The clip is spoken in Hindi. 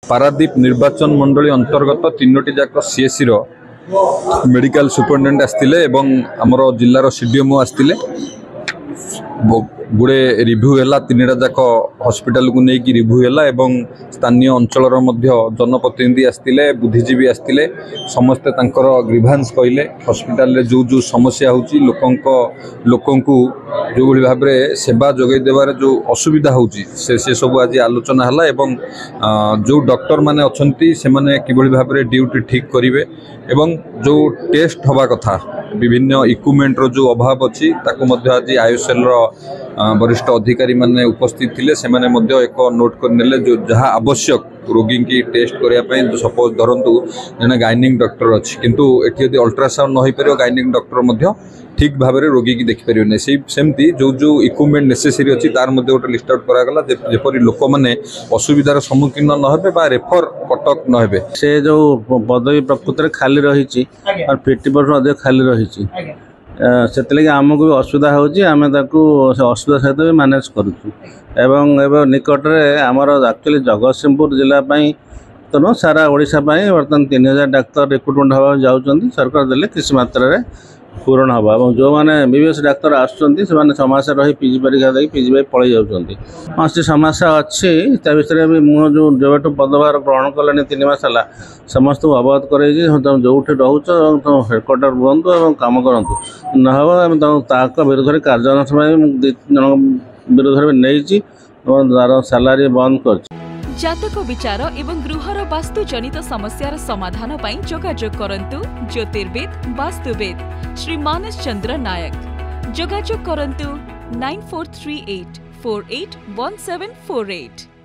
पारादीप निर्वाचन मंडली अंतर्गत तीनोटी जाक सीएससी रो मेडिकल सुपरिटेडेंट आसते आमर जिलार सीडीएमओ आसते गुड़े रिव्यू है तीनटा जाक हॉस्पिटल को लेकिन रिव्यू है स्थानीय अंचल जनप्रतिनिधि आसते बुद्धिजीवी आसते समस्ते ग्रीभांस कहले हॉस्पिटल जो जो समस्या होची लोकंकु जो भाव में सेवा जोगे देवार जो असुविधा होची से सब आज आलोचना है जो डॉक्टर माने अच्छी से किभली भाव में ड्यूटी ठीक करेंगे एवं जो टेस्ट हवा कथा विभिन्न इक्विपमेंट रो जो अभाव अच्छी आज आयुषएल वरिष्ठ अधिकारी माने उपस्थित थिले से माने मध्य एक नोट करनेले जो जहाँ आवश्यक रोगी की टेस्ट करने जो सपोज धरतु जने गाइनिक डॉक्टर अच्छी किंतु एठी यदि अल्ट्रासाउंड नहीं पार गाइनिक डॉक्टर मध्य ठीक भाव में रोगी की देखिपर नहीं सेमती जो जो इक्विपमेंट नेसेसरी अच्छी तार मध्य गोटे लिस्ट आउट करागला जेपरी लोक मैंने असुविधार सम्मुखीन न हे रेफर कटक न हे से जो पदवी प्रकृत में खाली रही और 50% अधिक खाली रही से आमको भी असुविधा होमें असुविधा सहित भी मैनेज करुँ निकट में आमर एक्चुअली जगतसिंहपुर जिलापाई तो न सारा ओडिशा बर्तमान 3000 डाक्तर रिक्रुटमेंट हवा जाऊँच सरकार देले किसी मात्रा पूरण हवा जो मैंने बीबीएस डाक्तर आसुँच समस्या रही पीजी परीक्षा दे पीजी भाई पलि जाऊँच हाँ से समस्या अच्छी विषय भी मुझे जो पदभार ग्रहण कले 3 मास है समस्त अवगत कर जो रोच हेडक्वार्टर रुहतु और कम करूँ नहब विरोध में कार्यानुष्ठान 2 जन विरोध में नहीं तार सालारी बंद कर जातक विचार एवं गृहर वास्तु जनित समस्यार समाधान पाई जोगाजोग करंतु ज्योतिर्वेद वास्तुवेद श्री मानस चंद्र नायक जोगाजोग करंतु 9438481748।